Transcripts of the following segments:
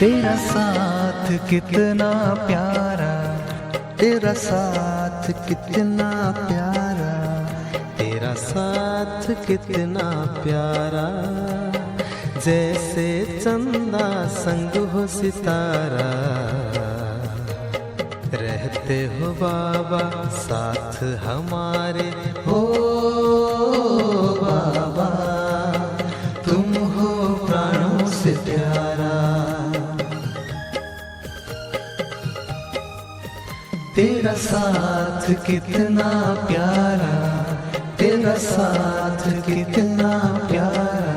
तेरा साथ कितना प्यारा, तेरा साथ कितना प्यारा, तेरा साथ कितना प्यारा, जैसे चंदा संग हो सितारा। रहते हो बाबा साथ हमारे, हो बाबा तुम हो प्राणों से प्यारा। तेरा साथ कितना प्यारा, तेरा साथ कितना प्यारा।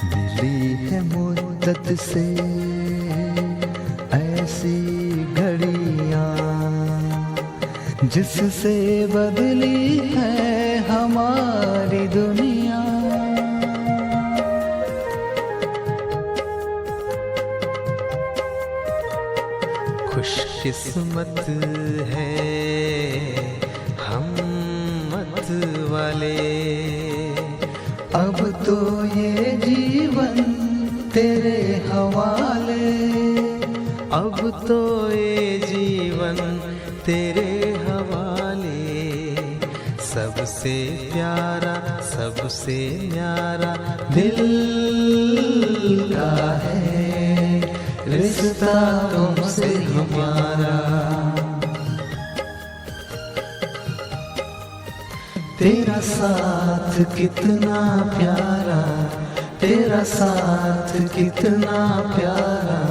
मिली है मुद्दत से ऐसी घड़ियां, जिससे बदली है हमारी दुनिया। खुशकिस्मत है हम मत वाले, अब तो ये जीवन तेरे हवाले। अब तो ये जीवन तेरे हवाले। सबसे प्यारा सबसे न्यारा दिल का है रिश्ता तुमसे हमारा। तेरा साथ कितना प्यारा, तेरा साथ कितना प्यारा।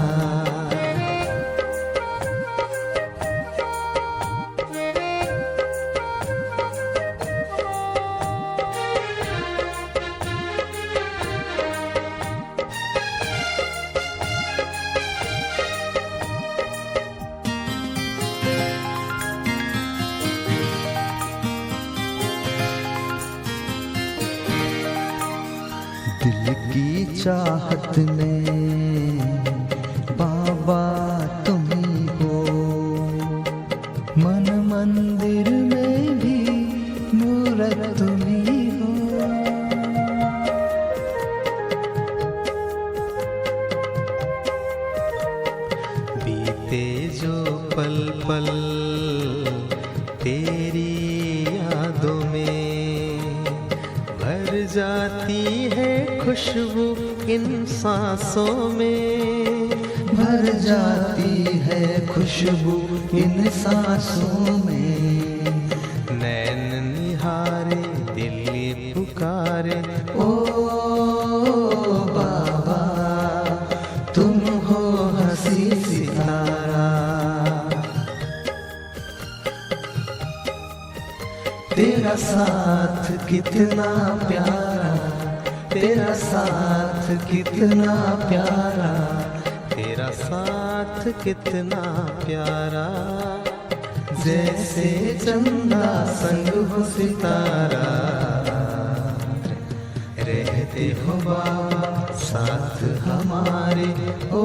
दिल की चाहत में बाबा तुम ही हो, मन मंदिर में भी मूरत तुम ही हो। बीते जो पल पल तेरी यादों में, भर जाती है खुशबू इन सांसों में। भर जाती है खुशबू इन सांसों में। नैन निहारे दिल ये पुकारे, ओ बाबा तुम हो हंसी सितारा। तेरा साथ कितना प्यारा, तेरा साथ कितना प्यारा। तेरा साथ कितना प्यारा, जैसे चंदा संग हो सितारा। रहते हो बाबा साथ हमारे, ओ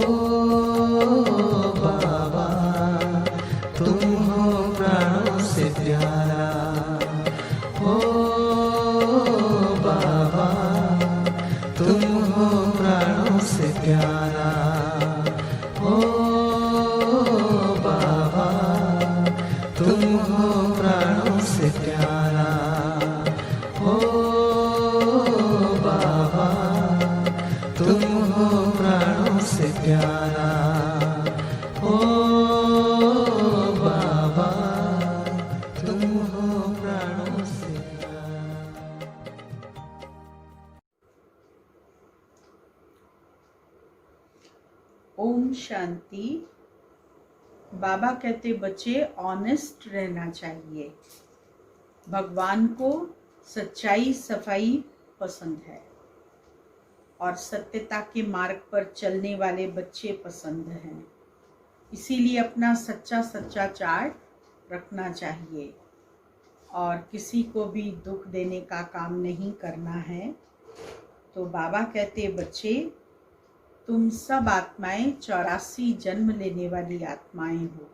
बाबा तुम हो प्राणों से प्यारा। ओ बाबा तुम हो प्राणों से प्यारा। ओ बाबा तुम हो प्राणों से प्यारा। ओ बाबा तुम हो प्राणों से प्यारा। ओ बाबा तुम हो प्राणों से प्यारा। ओम शांति। बाबा कहते बच्चे ऑनेस्ट रहना चाहिए। भगवान को सच्चाई सफाई पसंद है और सत्यता के मार्ग पर चलने वाले बच्चे पसंद हैं। इसीलिए अपना सच्चा सच्चा चार्ट रखना चाहिए और किसी को भी दुख देने का काम नहीं करना है। तो बाबा कहते, बच्चे तुम सब आत्माएं 84 जन्म लेने वाली आत्माएं हो,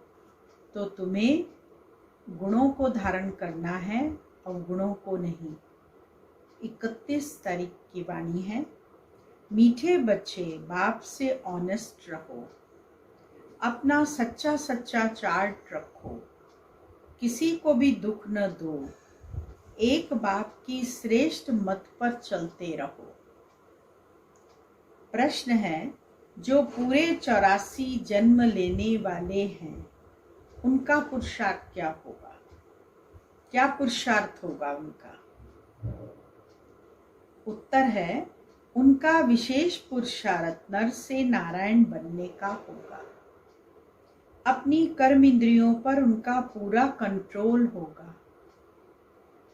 तो तुम्हें गुणों को धारण करना है और गुणों को नहीं। 31 तारीख की वाणी है। मीठे बच्चे, बाप से ऑनेस्ट रहो, अपना सच्चा सच्चा चार्ट रखो, किसी को भी दुख न दो, एक बाप की श्रेष्ठ मत पर चलते रहो। प्रश्न है, जो पूरे 84 जन्म लेने वाले हैं उनका पुरुषार्थ क्या होगा? क्या पुरुषार्थ होगा उनका? उत्तर है, उनका विशेष पुरुषार्थ नर से नारायण बनने का होगा। अपनी कर्म इंद्रियों पर उनका पूरा कंट्रोल होगा।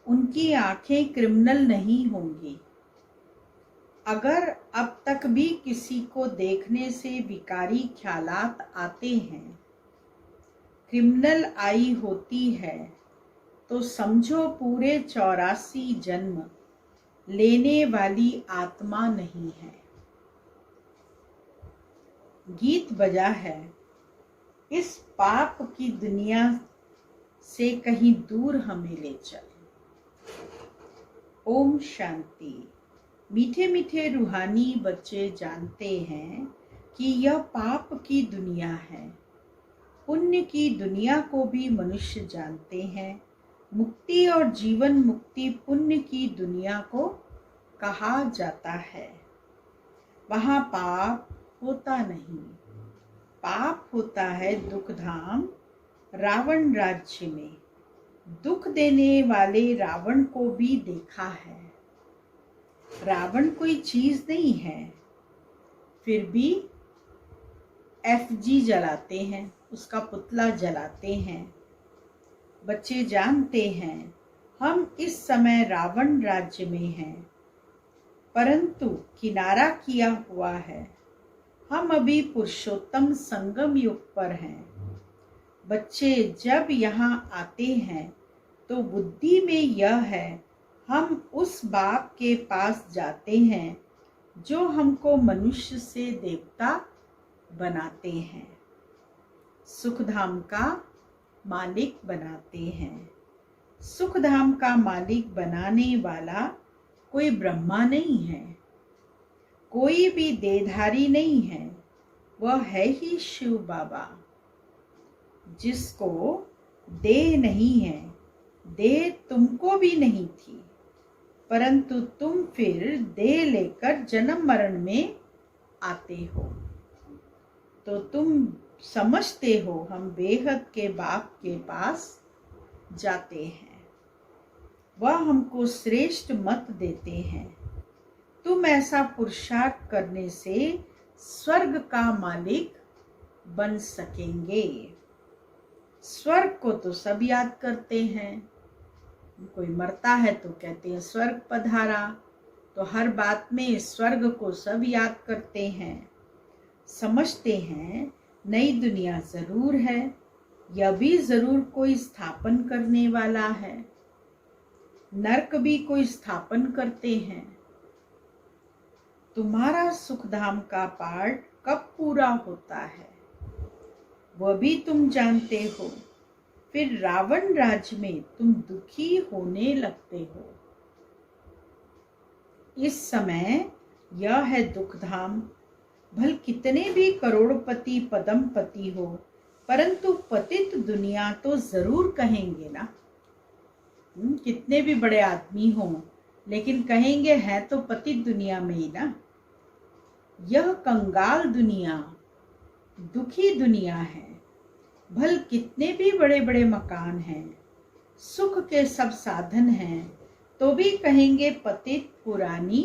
उनकी आंखें क्रिमिनल नहीं होंगी। अगर अब तक भी किसी को देखने से विकारी ख्यालात आते हैं, क्रिमिनल आई होती है, तो समझो पूरे 84 जन्म लेने वाली आत्मा नहीं है। गीत बजा है, इस पाप की दुनिया से कहीं दूर हमें ले चल। ओम शांति। मीठे मीठे रूहानी बच्चे जानते हैं कि यह पाप की दुनिया है। पुण्य की दुनिया को भी मनुष्य जानते हैं। मुक्ति और जीवन मुक्ति पुण्य की दुनिया को कहा जाता है। वहाँ पाप होता नहीं। पाप होता है दुख धाम रावण राज्य में। दुख देने वाले रावण को भी देखा है। रावण कोई चीज नहीं है, फिर भी एफजी जलाते हैं, उसका पुतला जलाते हैं। बच्चे जानते हैं हम इस समय रावण राज्य में हैं, परंतु किनारा किया हुआ है। हम अभी पुरुषोत्तम संगम युग पर हैं। बच्चे जब यहाँ आते हैं तो बुद्धि में यह है, हम उस बाप के पास जाते हैं जो हमको मनुष्य से देवता बनाते हैं, सुखधाम का मालिक बनाते हैं। सुखधाम का मालिक बनाने वाला कोई ब्रह्मा नहीं है, कोई भी देहधारी नहीं है, वह है ही शिव बाबा, जिसको देह नहीं है। देह तुमको भी नहीं थी, परंतु तुम फिर देह लेकर जन्म मरण में आते हो। तो तुम समझते हो हम बेहद के बाप के पास जाते हैं, वह हमको श्रेष्ठ मत देते हैं। तुम ऐसा पुरुषार्थ करने से स्वर्ग का मालिक बन सकेंगे। स्वर्ग को तो सब याद करते हैं। कोई मरता है तो कहते हैं स्वर्ग पधारा, तो हर बात में स्वर्ग को सब याद करते हैं। समझते हैं नई दुनिया जरूर है, यह भी जरूर कोई स्थापन करने वाला है। नरक भी कोई स्थापन करते हैं। तुम्हारा सुखधाम का पार्ट कब पूरा होता है वह भी तुम जानते हो। फिर रावण राज्य में तुम दुखी होने लगते हो। इस समय यह है दुखधाम। भल कितने भी करोड़पति पदमपति हो, परंतु पतित दुनिया तो जरूर कहेंगे ना। कितने भी बड़े आदमी हो, लेकिन कहेंगे है तो पतित दुनिया में ही ना। यह कंगाल दुनिया, दुखी दुनिया है। भल कितने भी बड़े बड़े मकान हैं, सुख के सब साधन हैं, तो भी कहेंगे पतित पुरानी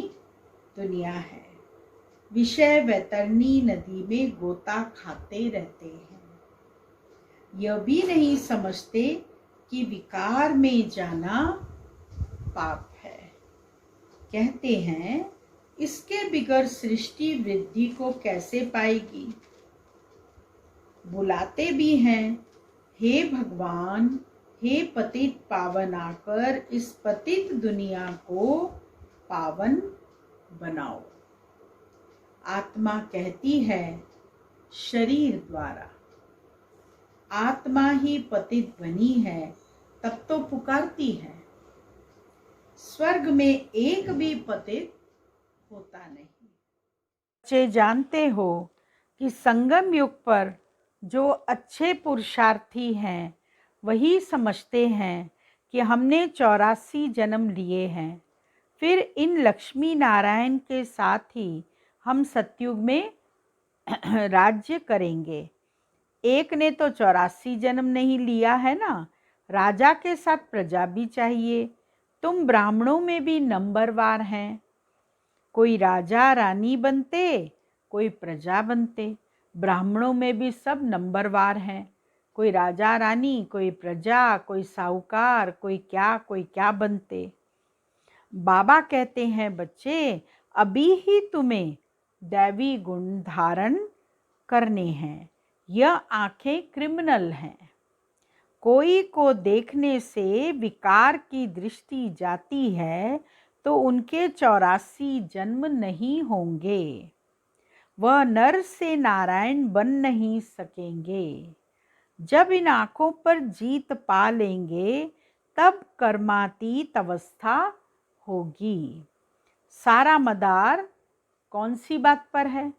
दुनिया है। विषय वैतरणी नदी में गोता खाते रहते हैं। यह भी नहीं समझते कि विकार में जाना पाप है। कहते हैं इसके बिगड़ सृष्टि वृद्धि को कैसे पाएगी। बुलाते भी हैं, हे भगवान, हे पतित पावन आकर इस पतित दुनिया को पावन बनाओ। आत्मा कहती है शरीर द्वारा, आत्मा ही पतित बनी है तब तो पुकारती है। स्वर्ग में एक भी पतित होता नहीं। बच्चे जानते हो कि संगम युग पर जो अच्छे पुरुषार्थी हैं वही समझते हैं कि हमने 84 जन्म लिए हैं, फिर इन लक्ष्मी नारायण के साथ ही हम सतयुग में राज्य करेंगे। एक ने तो 84 जन्म नहीं लिया है ना, राजा के साथ प्रजा भी चाहिए। तुम ब्राह्मणों में भी नंबरवार हैं, कोई राजा रानी बनते, कोई प्रजा बनते। ब्राह्मणों में भी सब नंबरवार हैं, कोई राजा रानी, कोई प्रजा, कोई साहूकार, कोई क्या बनते। बाबा कहते हैं बच्चे, अभी ही तुम्हें दैवी गुण धारण करने हैं। यह आंखें क्रिमिनल हैं। कोई को देखने से विकार की दृष्टि जाती है तो उनके 84 जन्म नहीं होंगे, वह नर से नारायण बन नहीं सकेंगे। जब इन आंखों पर जीत पा लेंगे तब कर्मातीत अवस्था होगी। सारा मदार कौन सी बात पर है?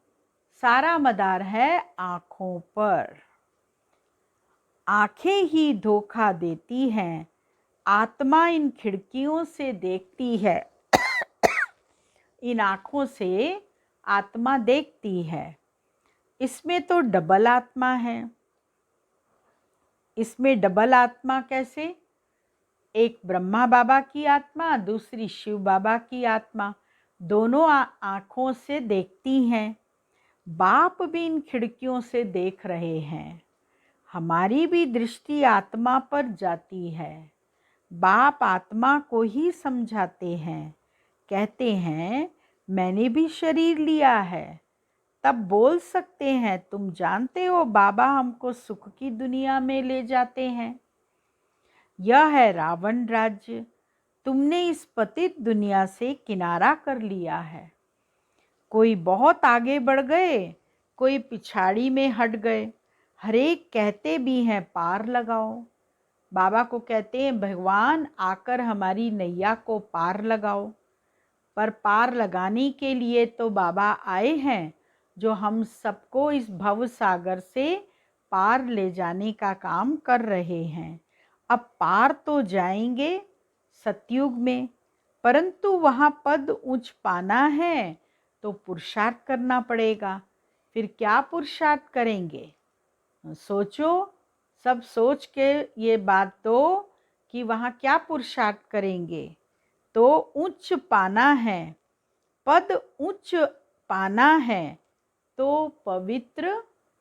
सारा मदार है आंखों पर। आंखें ही धोखा देती हैं। आत्मा इन खिड़कियों से देखती है इन आंखों से आत्मा देखती है। इसमें तो डबल आत्मा है। इसमें डबल आत्मा कैसे? एक ब्रह्मा बाबा की आत्मा, दूसरी शिव बाबा की आत्मा, दोनों आँखों से देखती हैं। बाप भी इन खिड़कियों से देख रहे हैं। हमारी भी दृष्टि आत्मा पर जाती है। बाप आत्मा को ही समझाते हैं, कहते हैं मैंने भी शरीर लिया है। तब बोल सकते हैं तुम जानते हो बाबा हमको सुख की दुनिया में ले जाते हैं। यह है रावण राज्य। तुमने इस पतित दुनिया से किनारा कर लिया है। कोई बहुत आगे बढ़ गए, कोई पिछाड़ी में हट गए। हरेक कहते भी हैं पार लगाओ। बाबा को कहते हैं भगवान आकर हमारी नैया को पार लगाओ। पर पार लगाने के लिए तो बाबा आए हैं जो हम सबको इस भव सागर से पार ले जाने का काम कर रहे हैं। अब पार तो जाएंगे सतयुग में, परंतु वहाँ पद ऊंच पाना है तो पुरुषार्थ करना पड़ेगा। फिर क्या पुरुषार्थ करेंगे? सोचो, सब सोच के ये बात दो कि वहाँ क्या पुरुषार्थ करेंगे। तो उच्च पाना है, पद उच्च पाना है तो पवित्र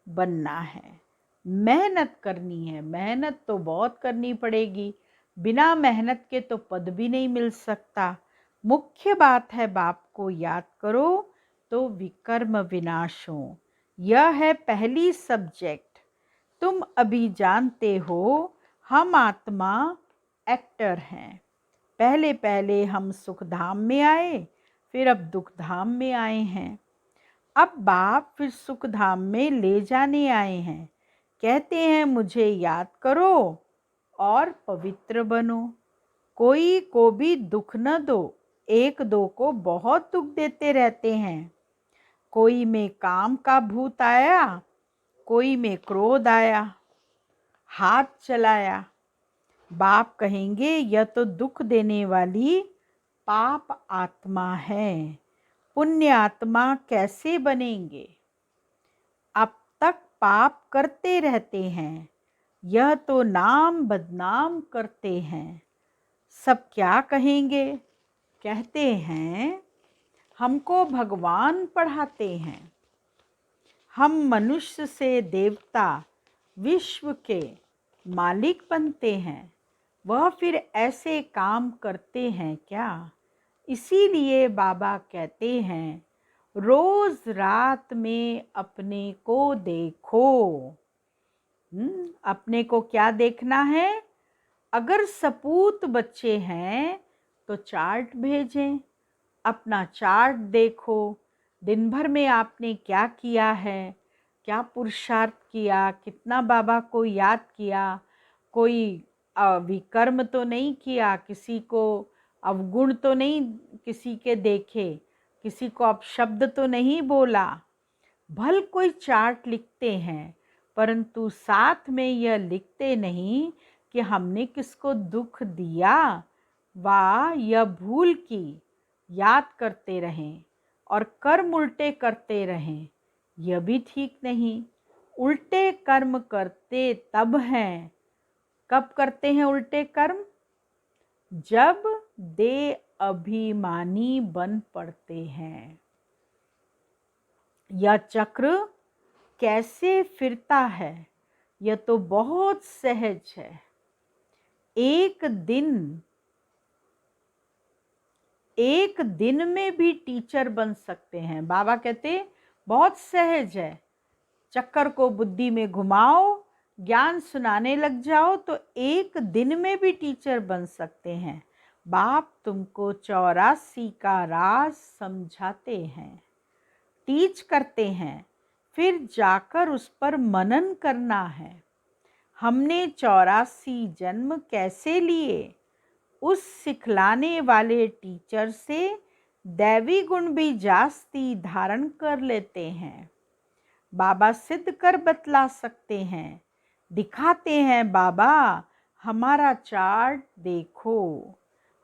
बनना है। मेहनत करनी है। मेहनत तो बहुत करनी पड़ेगी। बिना मेहनत के तो पद भी नहीं मिल सकता। मुख्य बात है बाप को याद करो तो विकर्म विनाश हो। यह है पहली सब्जेक्ट। तुम अभी जानते हो हम आत्मा एक्टर हैं। पहले पहले हम सुख धाम में आए, फिर अब दुख धाम में आए हैं। अब बाप फिर सुख धाम में ले जाने आए हैं। कहते हैं मुझे याद करो और पवित्र बनो। कोई को भी दुख न दो। एक दो को बहुत दुख देते रहते हैं। कोई में काम का भूत आया, कोई में क्रोध आया, हाथ चलाया। बाप कहेंगे यह तो दुख देने वाली पाप आत्मा है। पुण्य आत्मा कैसे बनेंगे? अब तक पाप करते रहते हैं। यह तो नाम बदनाम करते हैं। सब क्या कहेंगे? कहते हैं हमको भगवान पढ़ाते हैं। हम मनुष्य से देवता, विश्व के मालिक बनते हैं। वह फिर ऐसे काम करते हैं क्या? इसीलिए बाबा कहते हैं रोज रात में अपने को देखो। अपने को क्या देखना है? अगर सपूत बच्चे हैं तो चार्ट भेजें, अपना चार्ट देखो, दिन भर में आपने क्या किया है, क्या पुरुषार्थ किया, कितना बाबा को याद किया, कोई विकर्म तो नहीं किया, किसी को अवगुण तो नहीं किसी के देखे, किसी को अपशब्द तो नहीं बोला। भल कोई चार्ट लिखते हैं, परंतु साथ में यह लिखते नहीं कि हमने किसको दुख दिया वा यह भूल की। याद करते रहें और कर्म उल्टे करते रहें, यह भी ठीक नहीं। उल्टे कर्म करते तब हैं, कब करते हैं उल्टे कर्म? जब दे अभिमानी बन पड़ते हैं। यह चक्र कैसे फिरता है, यह तो बहुत सहज है। एक दिन में भी टीचर बन सकते हैं। बाबा कहते बहुत सहज है, चक्कर को बुद्धि में घुमाओ, ज्ञान सुनाने लग जाओ तो एक दिन में भी टीचर बन सकते हैं। बाप तुमको 84 का राज समझाते हैं, टीच करते हैं, फिर जाकर उस पर मनन करना है। हमने 84 जन्म कैसे लिए? उस सिखलाने वाले टीचर से दैवी गुण भी जास्ती धारण कर लेते हैं। बाबा सिद्ध कर बतला सकते हैं, दिखाते हैं। बाबा हमारा चार्ट देखो,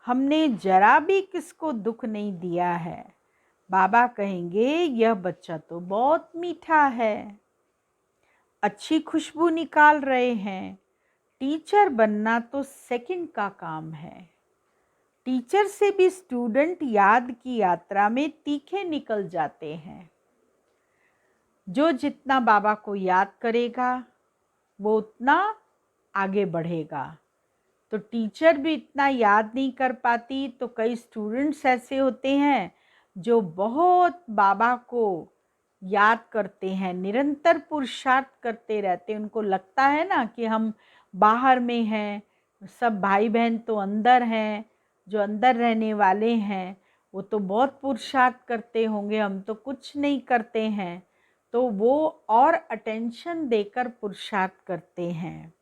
हमने जरा भी किसको दुख नहीं दिया है। बाबा कहेंगे यह बच्चा तो बहुत मीठा है, अच्छी खुशबू निकाल रहे हैं। टीचर बनना तो सेकंड का काम है। टीचर से भी स्टूडेंट याद की यात्रा में तीखे निकल जाते हैं। जो जितना बाबा को याद करेगा वो उतना आगे बढ़ेगा। तो टीचर भी इतना याद नहीं कर पाती, तो कई स्टूडेंट्स ऐसे होते हैं जो बहुत बाबा को याद करते हैं, निरंतर पुरुषार्थ करते रहते हैं। उनको लगता है ना कि हम बाहर में हैं, सब भाई बहन तो अंदर हैं, जो अंदर रहने वाले हैं वो तो बहुत पुरुषार्थ करते होंगे, हम तो कुछ नहीं करते हैं। तो वो और अटेंशन देकर पुरुषार्थ करते हैं,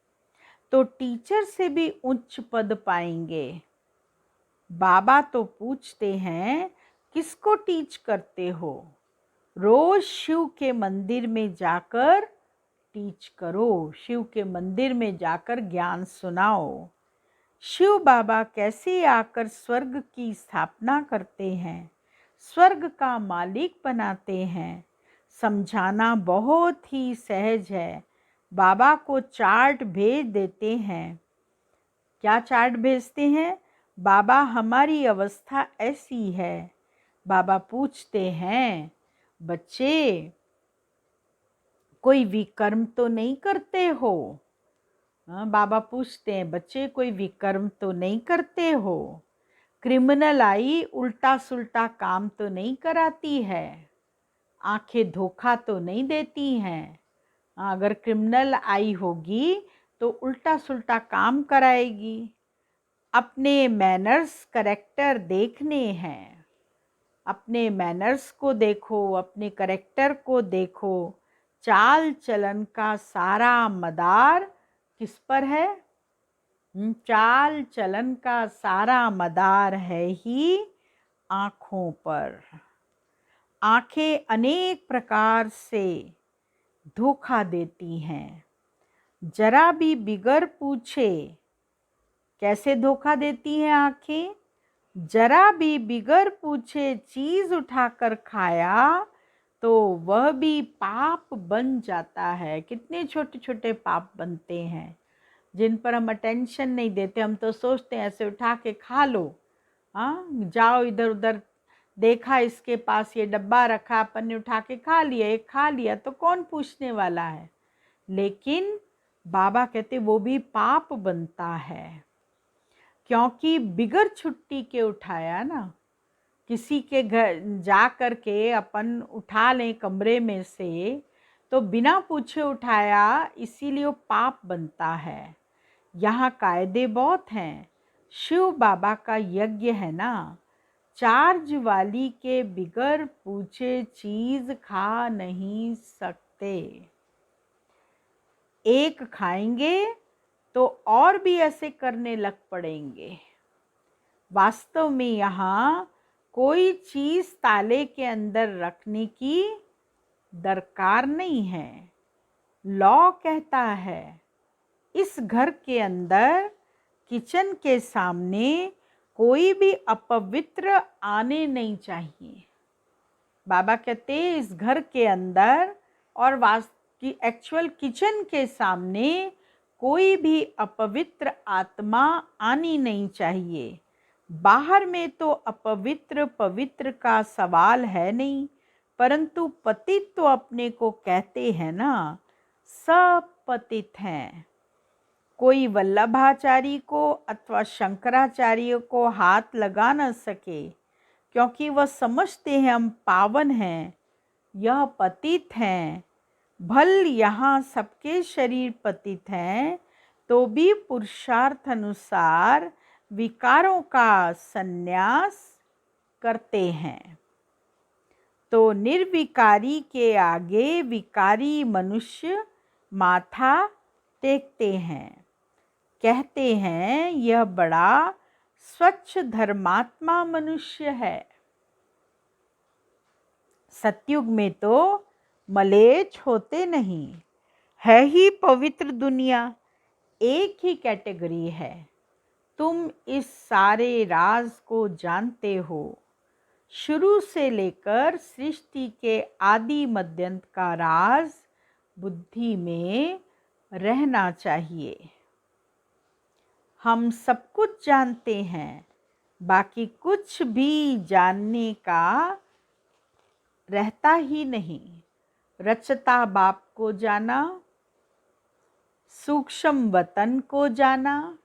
तो टीचर से भी उच्च पद पाएंगे। बाबा तो पूछते हैं किसको टीच करते हो? रोज शिव के मंदिर में जाकर टीच करो, शिव के मंदिर में जाकर ज्ञान सुनाओ। शिव बाबा कैसे आकर स्वर्ग की स्थापना करते हैं, स्वर्ग का मालिक बनाते हैं। समझाना बहुत ही सहज है। बाबा को चार्ट भेज देते हैं। क्या चार्ट भेजते हैं? बाबा हमारी अवस्था ऐसी है। बाबा पूछते हैं बच्चे कोई विकर्म तो नहीं करते हो? बाबा पूछते हैं बच्चे कोई विकर्म तो नहीं करते हो? क्रिमिनल आई उल्टा सुल्टा काम तो नहीं कराती है? आंखें धोखा तो नहीं देती हैं? अगर क्रिमिनल आई होगी तो उल्टा सुल्टा काम कराएगी। अपने मैनर्स करेक्टर देखने हैं, अपने मैनर्स को देखो, अपने करेक्टर को देखो। चाल चलन का सारा मदार किस पर है? चाल चलन का सारा मदार है ही आँखों पर। आँखें अनेक प्रकार से धोखा देती हैं। जरा भी बिगर पूछे कैसे धोखा देती हैं आँखें? जरा भी बिगर पूछे चीज उठाकर खाया तो वह भी पाप बन जाता है। कितने छोटे छोटे पाप बनते हैं जिन पर हम अटेंशन नहीं देते। हम तो सोचते हैं ऐसे उठा के खा लो, हाँ जाओ इधर उधर, देखा इसके पास ये डब्बा रखा, अपन ने उठा के खा लिया, एक खा लिया तो कौन पूछने वाला है। लेकिन बाबा कहते वो भी पाप बनता है, क्योंकि बिगर छुट्टी के उठाया ना। किसी के घर जा कर के अपन उठा लें कमरे में से, तो बिना पूछे उठाया, इसीलिए वो पाप बनता है। यहाँ कायदे बहुत हैं। शिव बाबा का यज्ञ है ना, चार्ज वाली के बिगर पूछे चीज खा नहीं सकते। एक खाएंगे तो और भी ऐसे करने लग पड़ेंगे। वास्तव में यहाँ कोई चीज ताले के अंदर रखने की दरकार नहीं है। लॉ कहता है इस घर के अंदर किचन के सामने कोई भी अपवित्र आने नहीं चाहिए। बाबा कहते हैं इस घर के अंदर और एक्चुअल किचन के सामने कोई भी अपवित्र आत्मा आनी नहीं चाहिए। बाहर में तो अपवित्र पवित्र का सवाल है नहीं, परंतु पतित तो अपने को कहते हैं ना, सब पतित हैं। कोई वल्लभाचारी को अथवा शंकराचार्य को हाथ लगा न सके, क्योंकि वह समझते हैं हम पावन हैं, यह पतित हैं। भल यहाँ सबके शरीर पतित हैं, तो भी पुरुषार्थ अनुसार विकारों का संन्यास करते हैं। तो निर्विकारी के आगे विकारी मनुष्य माथा टेकते हैं। कहते हैं यह बड़ा स्वच्छ धर्मात्मा मनुष्य है। सतयुग में तो मलेच्छ होते नहीं, है ही पवित्र दुनिया। एक ही कैटेगरी है। तुम इस सारे राज को जानते हो। शुरू से लेकर सृष्टि के आदि मध्यंत का राज बुद्धि में रहना चाहिए। हम सब कुछ जानते हैं, बाकी कुछ भी जानने का रहता ही नहीं। रचता बाप को जाना, सूक्ष्म वतन को जाना,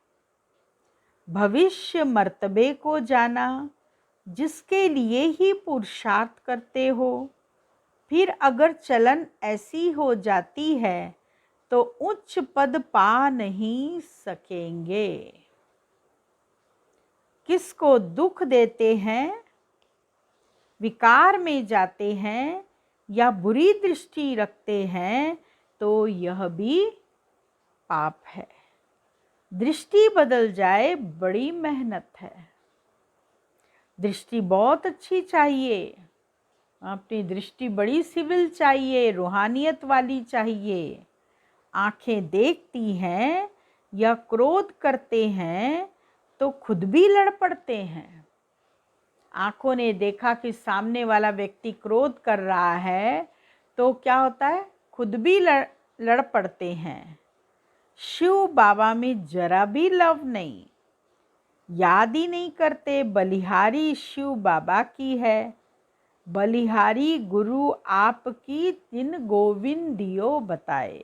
भविष्य मर्तबे को जाना, जिसके लिए ही पुरुषार्थ करते हो। फिर अगर चलन ऐसी हो जाती है तो उच्च पद पा नहीं सकेंगे। किसको दुख देते हैं, विकार में जाते हैं या बुरी दृष्टि रखते हैं, तो यह भी पाप है। दृष्टि बदल जाए बड़ी मेहनत है। दृष्टि बहुत अच्छी चाहिए, अपनी दृष्टि बड़ी सिविल चाहिए, रूहानियत वाली चाहिए। आंखें देखती हैं या क्रोध करते हैं तो खुद भी लड़ पड़ते हैं। आंखों ने देखा कि सामने वाला व्यक्ति क्रोध कर रहा है तो क्या होता है, खुद भी लड़ पड़ते हैं। शिव बाबा में जरा भी लव नहीं, याद ही नहीं करते बलिहारी शिव बाबा की है। बलिहारी गुरु आपकी तिन गोविंद दियो बताए।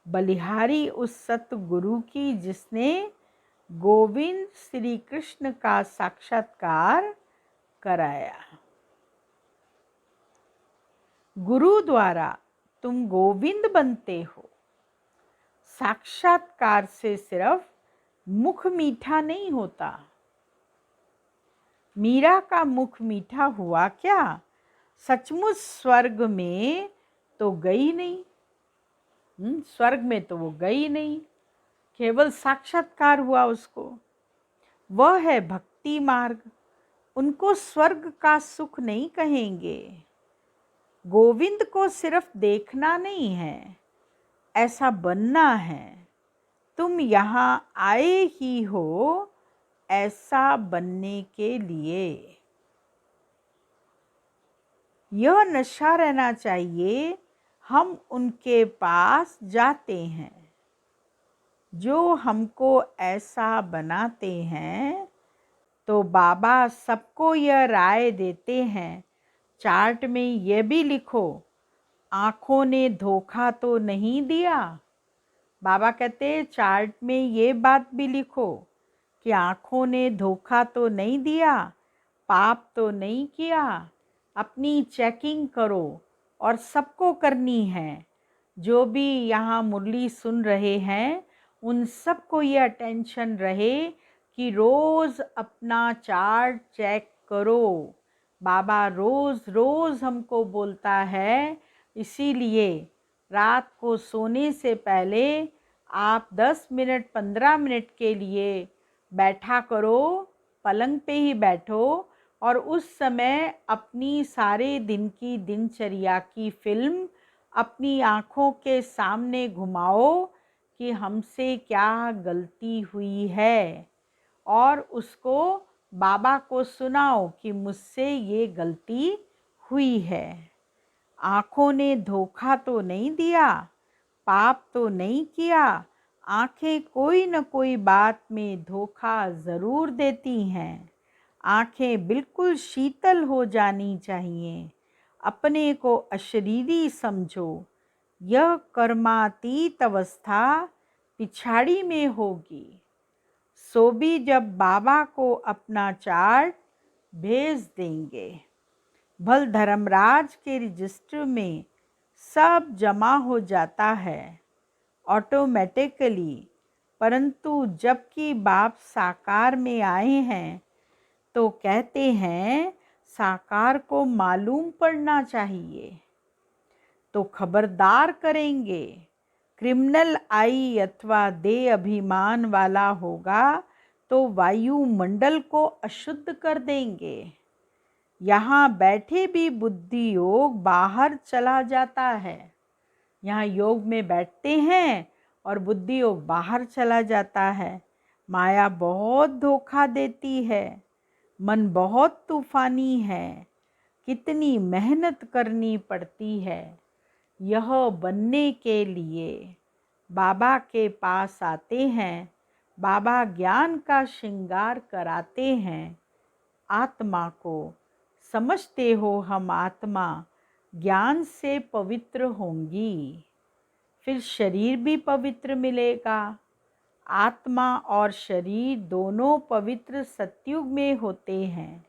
बलिहारी उस सतगुरु की जिसने गोविंद श्री कृष्ण का साक्षात्कार कराया। गुरु द्वारा तुम गोविंद बनते हो। साक्षात्कार से सिर्फ मुख मीठा नहीं होता। मीरा का मुख मीठा हुआ क्या, सचमुच स्वर्ग में तो गई नहीं। स्वर्ग में तो वो गई नहीं, केवल साक्षात्कार हुआ उसको। वह है भक्ति मार्ग। उनको स्वर्ग का सुख नहीं कहेंगे। गोविंद को सिर्फ देखना नहीं है, ऐसा बनना है। तुम यहाँ आए ही हो ऐसा बनने के लिए। यह नशा रहना चाहिए, हम उनके पास जाते हैं जो हमको ऐसा बनाते हैं। तो बाबा सबको यह राय देते हैं, चार्ट में यह भी लिखो, आँखों ने धोखा तो नहीं दिया। बाबा कहते हैं चार्ट में ये बात भी लिखो कि आँखों ने धोखा तो नहीं दिया, पाप तो नहीं किया। अपनी चेकिंग करो और सबको करनी है। जो भी यहाँ मुरली सुन रहे हैं उन सबको ये अटेंशन रहे कि रोज़ अपना चार्ट चेक करो। बाबा रोज़ रोज़ हमको बोलता है, इसीलिए रात को सोने से पहले आप 10 मिनट 15 मिनट के लिए बैठा करो, पलंग पे ही बैठो और उस समय अपनी सारे दिन की दिनचर्या की फिल्म अपनी आँखों के सामने घुमाओ कि हमसे क्या गलती हुई है और उसको बाबा को सुनाओ कि मुझसे ये गलती हुई है। आँखों ने धोखा तो नहीं दिया, पाप तो नहीं किया। आँखें कोई न कोई बात में धोखा ज़रूर देती हैं। आँखें बिल्कुल शीतल हो जानी चाहिए। अपने को अशरीरी समझो। यह कर्मातीत अवस्था पिछाड़ी में होगी। सो भी जब बाबा को अपना चार्ट भेज देंगे, भल धर्मराज के रजिस्टर में सब जमा हो जाता है ऑटोमेटिकली। परंतु जबकि बाप साकार में आए हैं तो कहते हैं साकार को मालूम पड़ना चाहिए, तो खबरदार करेंगे। क्रिमिनल आई अथवा देह अभिमान वाला होगा तो वायुमंडल को अशुद्ध कर देंगे। यहाँ बैठे भी बुद्धि योग बाहर चला जाता है। यहाँ योग में बैठते हैं और बुद्धि योग बाहर चला जाता है। माया बहुत धोखा देती है। मन बहुत तूफानी है। कितनी मेहनत करनी पड़ती है यह बनने के लिए। बाबा के पास आते हैं, बाबा ज्ञान का श्रृंगार कराते हैं। आत्मा को समझते हो, हम आत्मा ज्ञान से पवित्र होंगी, फिर शरीर भी पवित्र मिलेगा। आत्मा और शरीर दोनों पवित्र सतयुग में होते हैं।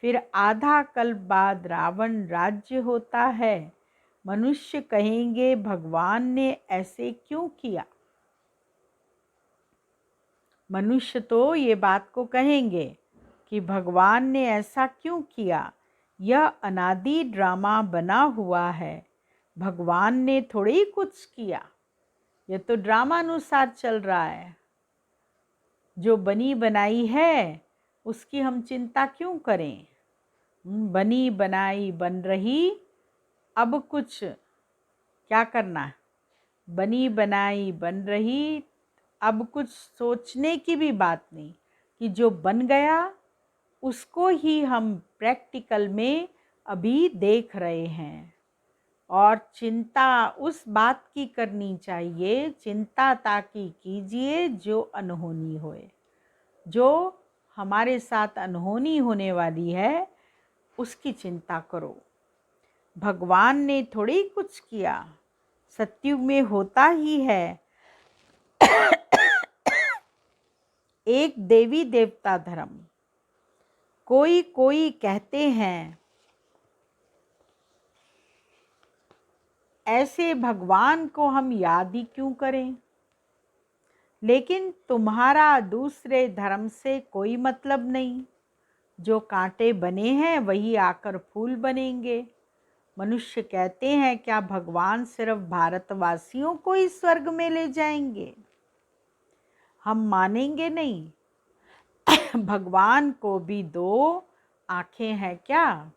फिर आधा कल्प बाद रावण राज्य होता है। मनुष्य कहेंगे भगवान ने ऐसे क्यों किया। मनुष्य तो ये बात को कहेंगे कि भगवान ने ऐसा क्यों किया, यह अनादि ड्रामा बना हुआ है, भगवान ने थोड़ी कुछ किया, यह तो ड्रामा अनुसार चल रहा है। जो बनी बनाई है उसकी हम चिंता क्यों करें। बनी बनाई बन रही, अब कुछ क्या करना है। बनी बनाई बन रही, अब कुछ सोचने की भी बात नहीं कि जो बन गया उसको ही हम प्रैक्टिकल में अभी देख रहे हैं। और चिंता उस बात की करनी चाहिए, चिंता ताकि कीजिए जो अनहोनी होए। जो हमारे साथ अनहोनी होने वाली है उसकी चिंता करो। भगवान ने थोड़ी कुछ किया, सतयुग में होता ही है। एक देवी देवता धर्म। कोई कोई कहते हैं ऐसे भगवान को हम याद ही क्यों करें। लेकिन तुम्हारा दूसरे धर्म से कोई मतलब नहीं। जो कांटे बने हैं वही आकर फूल बनेंगे। मनुष्य कहते हैं क्या भगवान सिर्फ भारतवासियों को ही स्वर्ग में ले जाएंगे। हम मानेंगे नहीं। भगवान को भी दो आंखें हैं क्या।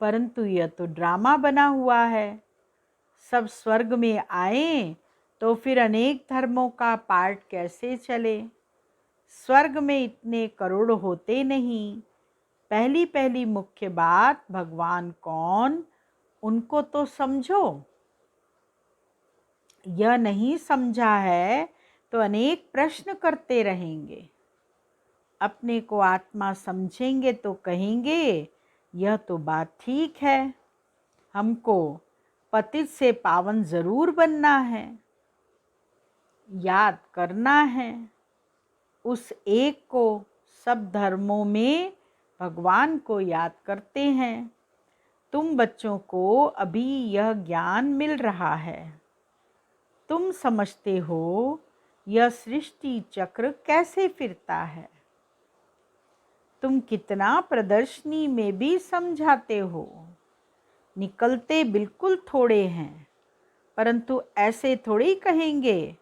परंतु यह तो ड्रामा बना हुआ है। सब स्वर्ग में आए तो फिर अनेक धर्मों का पार्ट कैसे चले। स्वर्ग में इतने करोड़ होते नहीं। पहली पहली मुख्य बात, भगवान कौन, उनको तो समझो। यह नहीं समझा है तो अनेक प्रश्न करते रहेंगे। अपने को आत्मा समझेंगे तो कहेंगे यह तो बात ठीक है, हमको पतित से पावन जरूर बनना है, याद करना है उस एक को। सब धर्मों में भगवान को याद करते हैं। तुम बच्चों को अभी यह ज्ञान मिल रहा है। तुम समझते हो यह सृष्टि चक्र कैसे फिरता है। तुम कितना प्रदर्शनी में भी समझाते हो, निकलते बिल्कुल थोड़े हैं, परंतु ऐसे थोड़े ही कहेंगे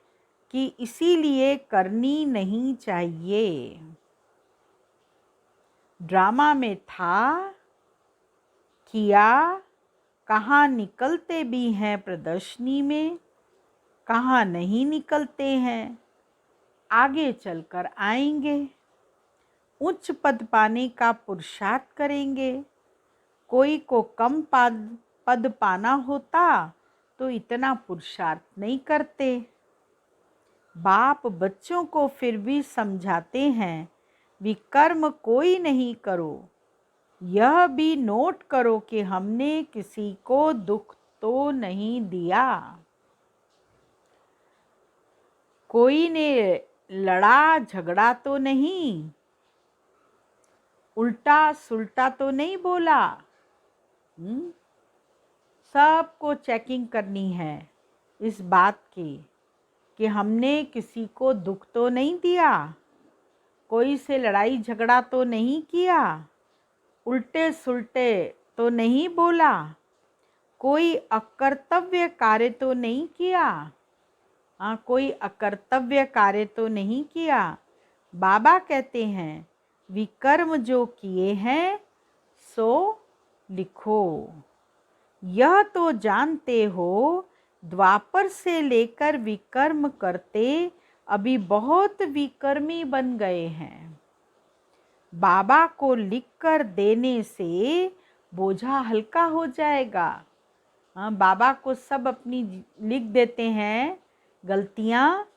कि इसीलिए करनी नहीं चाहिए। ड्रामा में था, किया, कहाँ निकलते भी हैं प्रदर्शनी में, कहाँ नहीं निकलते हैं, आगे चलकर आएंगे। उच्च पद पाने का पुरुषार्थ करेंगे। कोई को कम पद पाना होता तो इतना पुरुषार्थ नहीं करते। बाप बच्चों को फिर भी समझाते हैं, विकर्म कोई नहीं करो। यह भी नोट करो कि हमने किसी को दुख तो नहीं दिया। कोई ने लड़ा झगड़ा तो नहीं, उल्टा सुल्टा तो नहीं बोला। सबको चेकिंग करनी है इस बात की कि हमने किसी को दुख तो नहीं दिया, कोई से लड़ाई झगड़ा तो नहीं किया, उल्टे सुल्टे तो नहीं बोला, कोई अकर्तव्य कार्य तो नहीं किया। कोई अकर्तव्य कार्य तो नहीं किया। बाबा कहते हैं, विकर्म जो किए हैं सो लिखो। यह तो जानते हो द्वापर से लेकर विकर्म करते अभी बहुत विकर्मी बन गए हैं। बाबा को लिखकर देने से बोझा हल्का हो जाएगा। बाबा को सब अपनी लिख देते हैं गलतियाँ,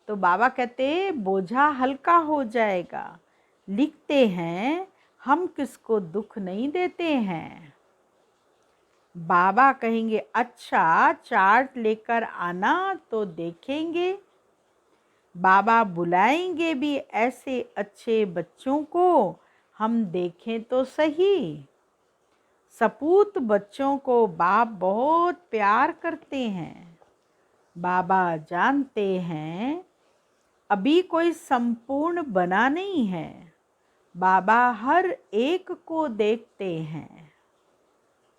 तो बाबा कहते बोझा हल्का हो जाएगा। लिखते हैं, हम किसको दुख नहीं देते हैं। बाबा कहेंगे, अच्छा चार्ट लेकर आना तो देखेंगे। बाबा बुलाएंगे भी ऐसे अच्छे बच्चों को, हम देखें तो सही। सपूत बच्चों को बाप बहुत प्यार करते हैं। बाबा जानते हैं अभी कोई संपूर्ण बना नहीं है। बाबा हर एक को देखते हैं,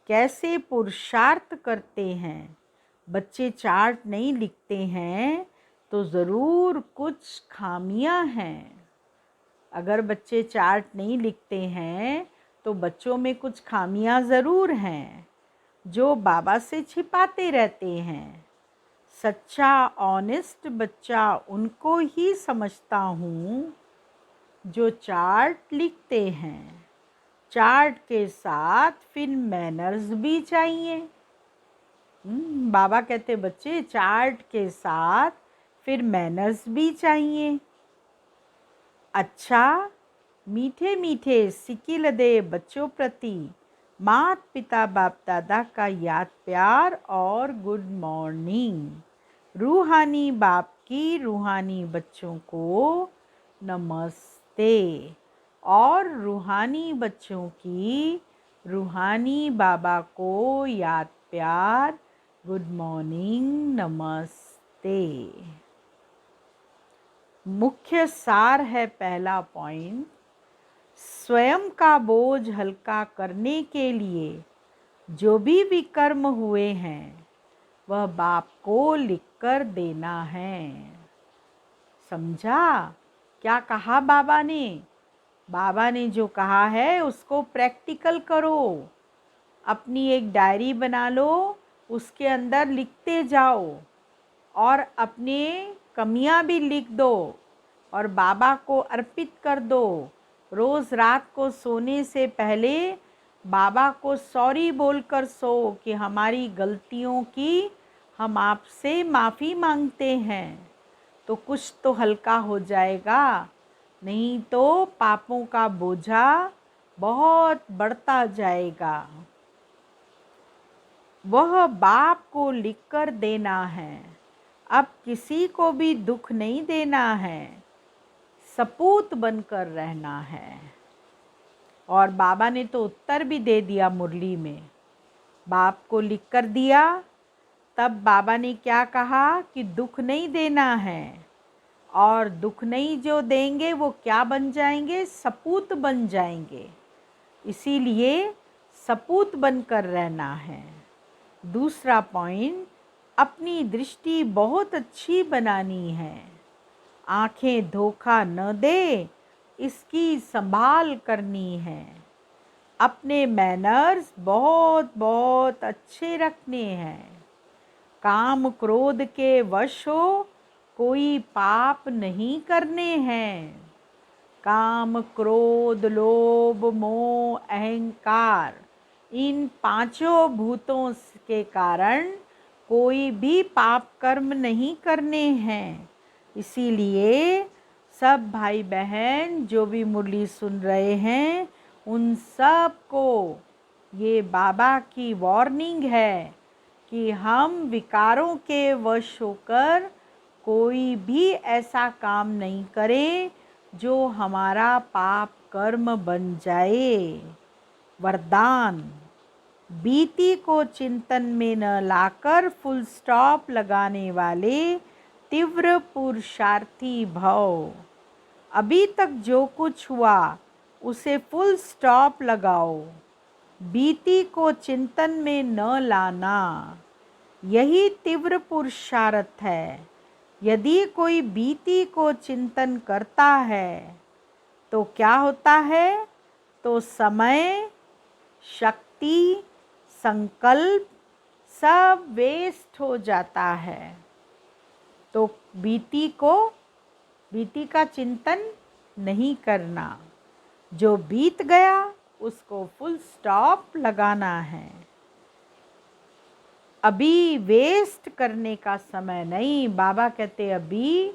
कैसे पुरुषार्थ करते हैं। बच्चे चार्ट नहीं लिखते हैं तो ज़रूर कुछ खामियां हैं। अगर बच्चे चार्ट नहीं लिखते हैं तो बच्चों में कुछ खामियां ज़रूर हैं जो बाबा से छिपाते रहते हैं। सच्चा ऑनेस्ट बच्चा उनको ही समझता हूँ जो चार्ट लिखते हैं। चार्ट के साथ फिर मैनर्स भी चाहिए। बाबा कहते बच्चे चार्ट के साथ फिर मैनर्स भी चाहिए। अच्छा मीठे मीठे सिकिल दे बच्चों प्रति माता पिता बाप दादा का याद प्यार और गुड मॉर्निंग। रूहानी बाप की रूहानी बच्चों को नमस्ते और रूहानी बच्चों की रूहानी बाबा को याद प्यार गुड मॉर्निंग नमस्ते। मुख्य सार है पहला पॉइंट, स्वयं का बोझ हल्का करने के लिए जो भी विकर्म हुए हैं वह बाप को लिखकर देना है। समझा क्या कहा बाबा ने? बाबा ने जो कहा है उसको प्रैक्टिकल करो। अपनी एक डायरी बना लो, उसके अंदर लिखते जाओ और अपने कमियां भी लिख दो और बाबा को अर्पित कर दो। रोज़ रात को सोने से पहले बाबा को सॉरी बोलकर सो कि हमारी गलतियों की हम आपसे माफ़ी मांगते हैं, तो कुछ तो हल्का हो जाएगा। नहीं तो पापों का बोझा बहुत बढ़ता जाएगा। वह बाप को लिखकर देना है। अब किसी को भी दुख नहीं देना है, सपूत बनकर रहना है। और बाबा ने तो उत्तर भी दे दिया मुरली में, बाप को लिख कर दिया। तब बाबा ने क्या कहा कि दुख नहीं देना है, और दुख नहीं जो देंगे वो क्या बन जाएंगे, सपूत बन जाएंगे। इसीलिए सपूत बनकर रहना है। दूसरा पॉइंट, अपनी दृष्टि बहुत अच्छी बनानी है। आंखें धोखा न दे, इसकी संभाल करनी है। अपने मैनर्स बहुत बहुत अच्छे रखने हैं। काम क्रोध के वश हो, कोई पाप नहीं करने हैं। काम क्रोध लोभ मोह अहंकार, इन पांचों भूतों के कारण कोई भी पाप कर्म नहीं करने हैं। इसीलिए सब भाई बहन जो भी मुरली सुन रहे हैं, उन सब को ये बाबा की वार्निंग है कि हम विकारों के वश होकर कोई भी ऐसा काम नहीं करें जो हमारा पाप कर्म बन जाए। वरदान, बीती को चिंतन में न लाकर फुल स्टॉप लगाने वाले तीव्र पुरुषार्थी भव। अभी तक जो कुछ हुआ उसे फुल स्टॉप लगाओ। बीती को चिंतन में न लाना, यही तीव्र पुरुषार्थ है। यदि कोई बीती को चिंतन करता है तो क्या होता है, तो समय, शक्ति, संकल्प सब वेस्ट हो जाता है। तो बीती का चिंतन नहीं करना। जो बीत गया उसको फुल स्टॉप लगाना है। अभी वेस्ट करने का समय नहीं। बाबा कहते अभी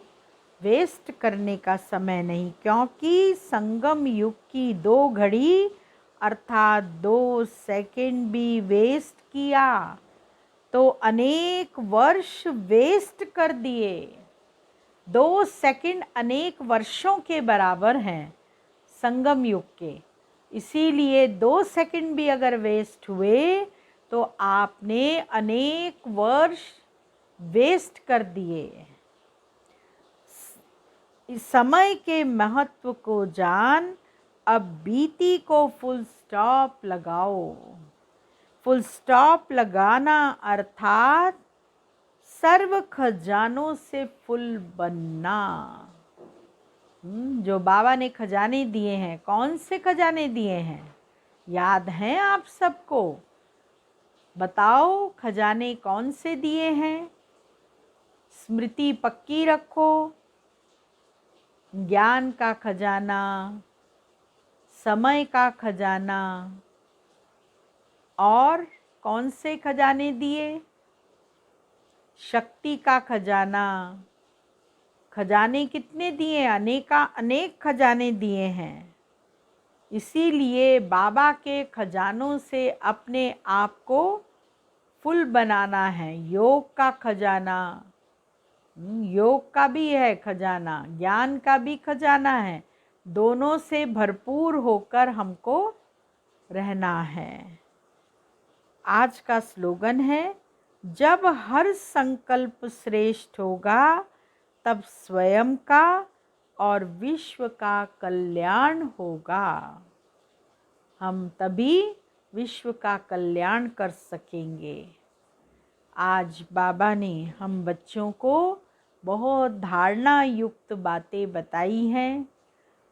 वेस्ट करने का समय नहीं, क्योंकि संगम युग की 2 घड़ी अर्थात 2 सेकंड भी वेस्ट किया तो अनेक वर्ष वेस्ट कर दिए। 2 सेकंड अनेक वर्षों के बराबर हैं संगम युग के। इसीलिए 2 सेकंड भी अगर वेस्ट हुए तो आपने अनेक वर्ष वेस्ट कर दिए। इस समय के महत्व को जान, अब बीती को फुल स्टॉप लगाओ। फुल स्टॉप लगाना अर्थात सर्व खजानों से फुल बनना। जो बाबा ने खजाने दिए हैं, कौन से खजाने दिए हैं, याद हैं आप सबको? बताओ खजाने कौन से दिए हैं? स्मृति पक्की रखो। ज्ञान का खजाना, समय का खजाना, और कौन से खजाने दिए? शक्ति का खजाना। खजाने कितने दिए? अनेक खजाने दिए हैं। इसीलिए बाबा के खजानों से अपने आप को फुल बनाना है। योग का खजाना, योग का भी है खजाना, ज्ञान का भी खजाना है। दोनों से भरपूर होकर हमको रहना है। आज का स्लोगन है, जब हर संकल्प श्रेष्ठ होगा तब स्वयं का और विश्व का कल्याण होगा। हम तभी विश्व का कल्याण कर सकेंगे। आज बाबा ने हम बच्चों को बहुत धारणा युक्त बातें बताई हैं।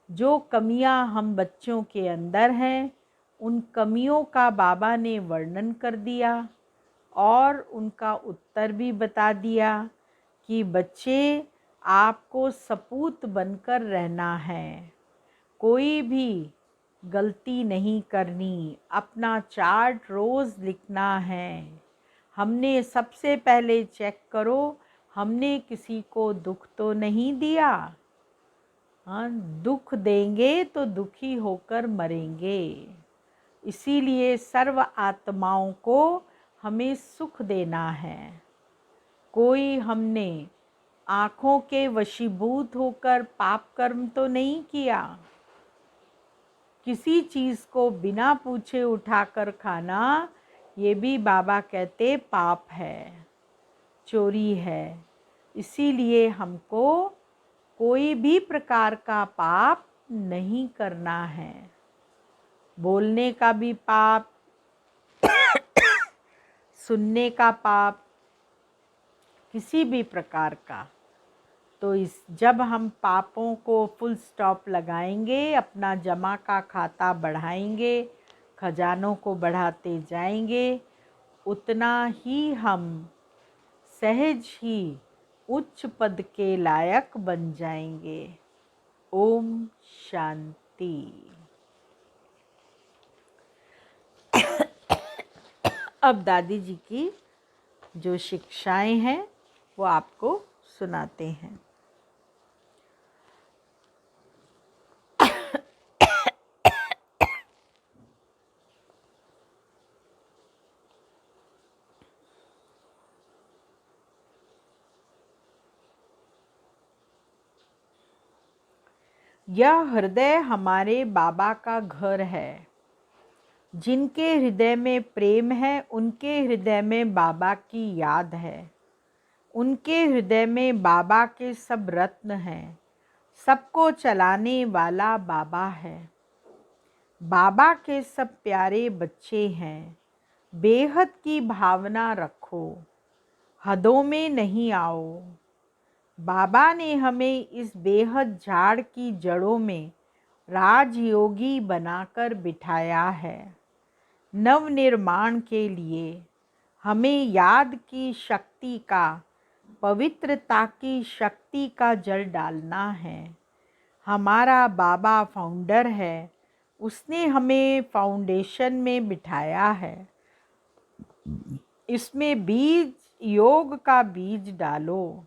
जो कमियां हम बच्चों के अंदर हैं, उन कमियों का बाबा ने वर्णन कर दिया और उनका उत्तर भी बता दिया कि बच्चे, आपको सपूत बनकर रहना है। कोई भी गलती नहीं करनी। अपना चार्ट रोज़ लिखना है। हमने सबसे पहले चेक करो, हमने किसी को दुख तो नहीं दिया। हाँ, दुख देंगे तो दुखी होकर मरेंगे। इसीलिए सर्व आत्माओं को हमें सुख देना है। कोई हमने आँखों के वशीभूत होकर पाप कर्म तो नहीं किया। किसी चीज़ को बिना पूछे उठाकर खाना ये भी बाबा कहते पाप है, चोरी है। इसीलिए हमको कोई भी प्रकार का पाप नहीं करना है। बोलने का भी पाप, सुनने का पाप, किसी भी प्रकार का। तो जब हम पापों को फुल स्टॉप लगाएंगे, अपना जमा का खाता बढ़ाएंगे, खजानों को बढ़ाते जाएंगे, उतना ही हम सहज ही उच्च पद के लायक बन जाएंगे। ओम शांति। अब दादी जी की जो शिक्षाएं हैं वो आपको सुनाते हैं। यह हृदय हमारे बाबा का घर है। जिनके हृदय में प्रेम है, उनके हृदय में बाबा की याद है। उनके हृदय में बाबा के सब रत्न हैं। सबको चलाने वाला बाबा है। बाबा के सब प्यारे बच्चे हैं। बेहद की भावना रखो, हदों में नहीं आओ। बाबा ने हमें इस बेहद झाड़ की जड़ों में राजयोगी बनाकर बिठाया है। नवनिर्माण के लिए हमें याद की शक्ति का, पवित्रता की शक्ति का जल डालना है। हमारा बाबा फाउंडर है, उसने हमें फाउंडेशन में बिठाया है। इसमें बीज, योग का बीज डालो,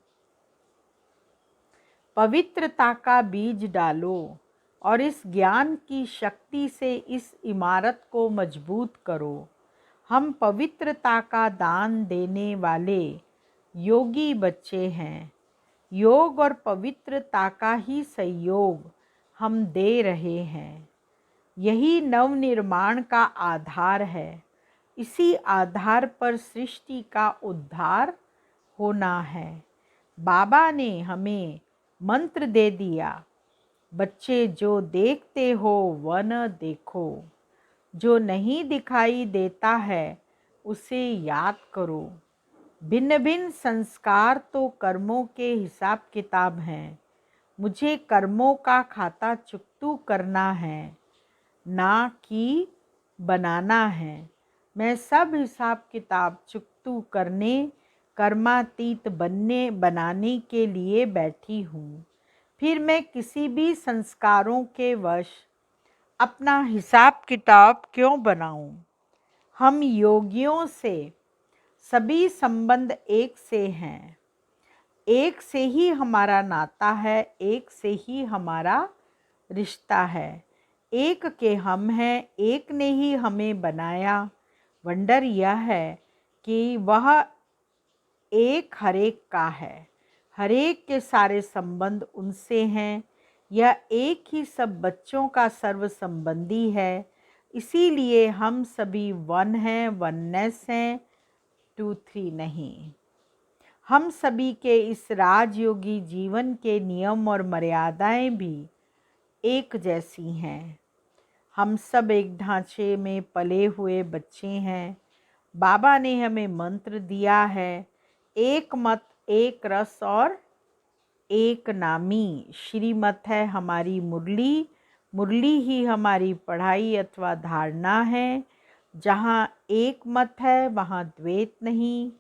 पवित्रता का बीज डालो और इस ज्ञान की शक्ति से इस इमारत को मजबूत करो। हम पवित्रता का दान देने वाले योगी बच्चे हैं। योग और पवित्रता का ही सहयोग हम दे रहे हैं। यही नवनिर्माण का आधार है। इसी आधार पर सृष्टि का उद्धार होना है। बाबा ने हमें मंत्र दे दिया, बच्चे जो देखते हो वह न देखो, जो नहीं दिखाई देता है उसे याद करो। भिन्न भिन्न संस्कार तो कर्मों के हिसाब किताब हैं। मुझे कर्मों का खाता चुकतू करना है, ना कि बनाना है। मैं सब हिसाब किताब चुकतू करने, कर्मातीत बनाने के लिए बैठी हूँ। फिर मैं किसी भी संस्कारों के वश अपना हिसाब किताब क्यों बनाऊं? हम योगियों से सभी संबंध एक से हैं। एक से ही हमारा नाता है, एक से ही हमारा रिश्ता है। एक के हम हैं, एक ने ही हमें बनाया। वंडर यह है कि वह एक हरेक का है। हरेक के सारे संबंध उनसे हैं। यह एक ही सब बच्चों का सर्व संबंधी है। इसीलिए हम सभी वन हैं, वननेस हैं, 2-3 नहीं। हम सभी के इस राजयोगी जीवन के नियम और मर्यादाएं भी एक जैसी हैं। हम सब एक ढांचे में पले हुए बच्चे हैं। बाबा ने हमें मंत्र दिया है, एक मत, एक रस और एक नामी। श्रीमत है हमारी मुरली, मुरली ही हमारी पढ़ाई अथवा धारणा है। जहाँ एक मत है वहाँ द्वैत नहीं,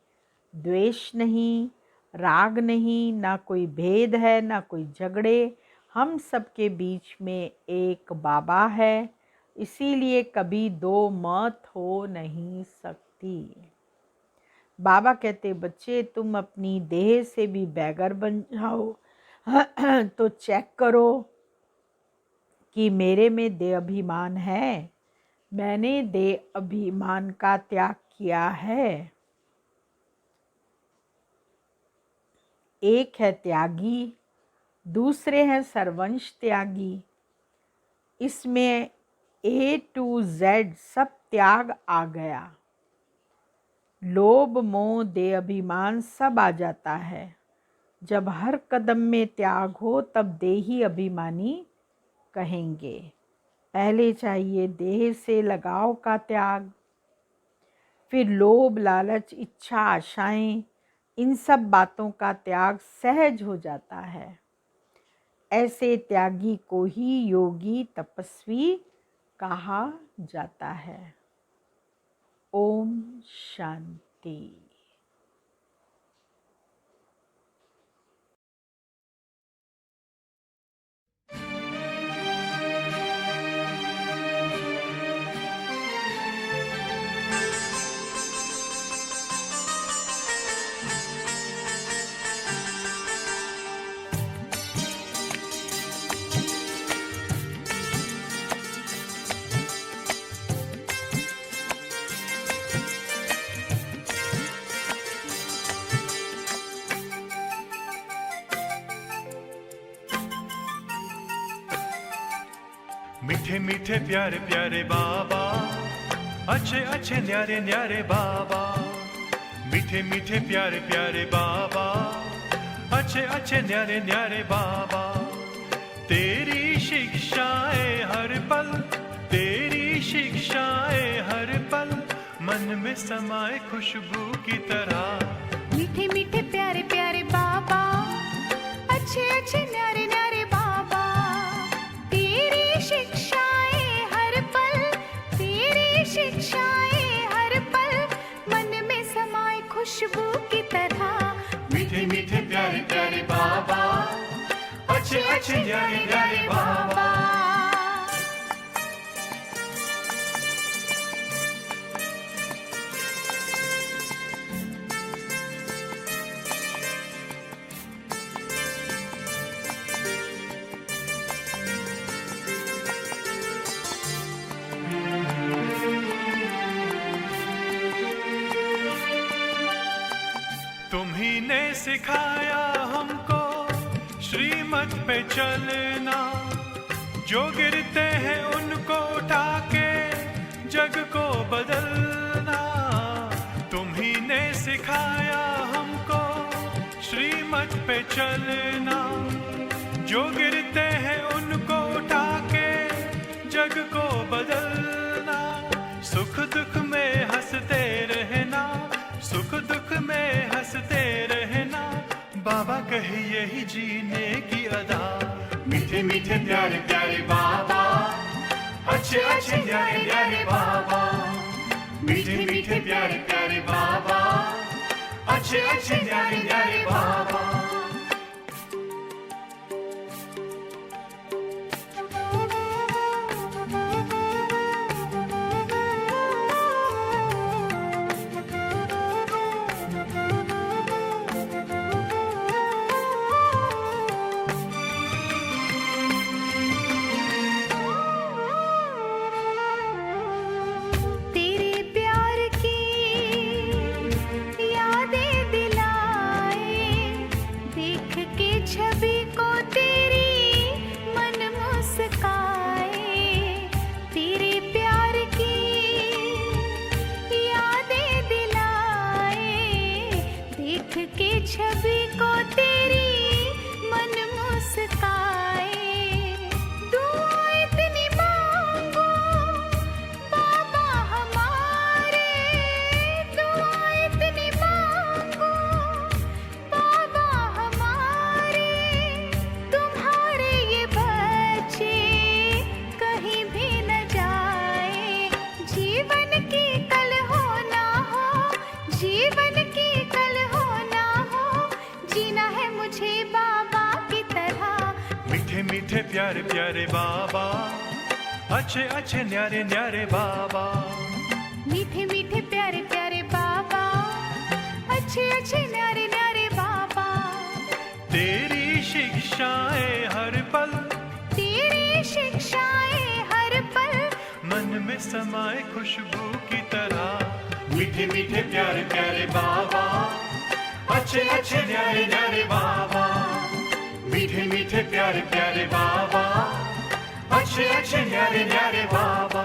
द्वेष नहीं, राग नहीं, ना कोई भेद है, ना कोई झगड़े। हम सबके बीच में एक बाबा है। इसीलिए कभी दो मत हो नहीं सकती। बाबा कहते बच्चे तुम अपनी देह से भी बैगर बन जाओ तो चेक करो कि मेरे में देह अभिमान है। मैंने देह अभिमान का त्याग किया है। एक है त्यागी, दूसरे हैं सर्वंश त्यागी। इसमें A to Z सब त्याग आ गया। लोभ मोह देह अभिमान सब आ जाता है। जब हर कदम में त्याग हो तब देही अभिमानी कहेंगे। पहले चाहिए देह से लगाव का त्याग, फिर लोभ लालच इच्छा आशाएं, इन सब बातों का त्याग सहज हो जाता है। ऐसे त्यागी को ही योगी तपस्वी कहा जाता है। ओम शांति। मीठे मीठे प्यारे प्यारे बाबा, अच्छे अच्छे न्यारे न्यारे बाबा। मीठे मीठे प्यारे प्यारे बाबा, अच्छे अच्छे न्यारे न्यारे बाबा। तेरी शिक्षाएं हर पल, तेरी शिक्षाएं हर पल, मन में समाए खुशबू की तरह। मीठे मीठे प्यारे प्यारे बाबा, अच्छे अच्छे न्यारे न्यारे बाबा। तेरी शिक्षाएं हर पल, तेरी शिक्षाएं हर पल, मन में समाए खुशबू की तरह। मीठे मीठे प्यारे प्यारे बाबा, अच्छे अच्छे न्यारे न्यारे बाबा। तुम्ही ने सिखाया हमको श्रीमत पे चलना, जो गिरते हैं उनको उठा के जग को बदलना। तुम्ही ने सिखाया हमको श्रीमत पे चलना, जो गिरते हैं उनको उठा के जग को बदलना। सुख दुख में हंसते रहना, सुख दुख में हंसते रहना, बाबा कहे यही जीने की अदा। मीठे मीठे प्यारे प्यारे बाबा, अच्छे अच्छे न्यारे न्यारे बाबा। मीठे मीठे प्यारे प्यारे बाबा, अच्छे अच्छे न्यारे न्यारे बाबा। तेरे प्यार की यादें दिलाए, देख के छवि को तेरी मन मुस्काए। तेरे प्यार की यादें दिलाए, देख के छवि को तेरी मन मुस्काए। दुआ इतनी मांगो बाबा हमारे, दुआ इतनी मांगो बाबा हमारे। तुम्हारे ये बच्चे कहीं भी न जाए, जीवन की कल हो ना हो, जीवन की कल हो ना हो, जीना है मुझे बाबा की तरह। मीठे मीठे प्यारे प्यारे बाबा, अच्छे अच्छे न्यारे न्यारे बाबा। मीठे मीठे प्यारे प्यारे बाबा, अच्छे अच्छे न्यारे न्यारे बाबा। तेरी शिक्षाएं हर पल, तेरी शिक्षाएं हर पल, मन में समाए खुशबू की तरह। मीठे मीठे प्यारे प्यारे बाबा, अच्छे अच्छे न्यारे न्यारे बाबा। मीठे मीठे प्यारे प्यारे बाबा, अच्छे अच्छे न्यारे न्यारे बाबा।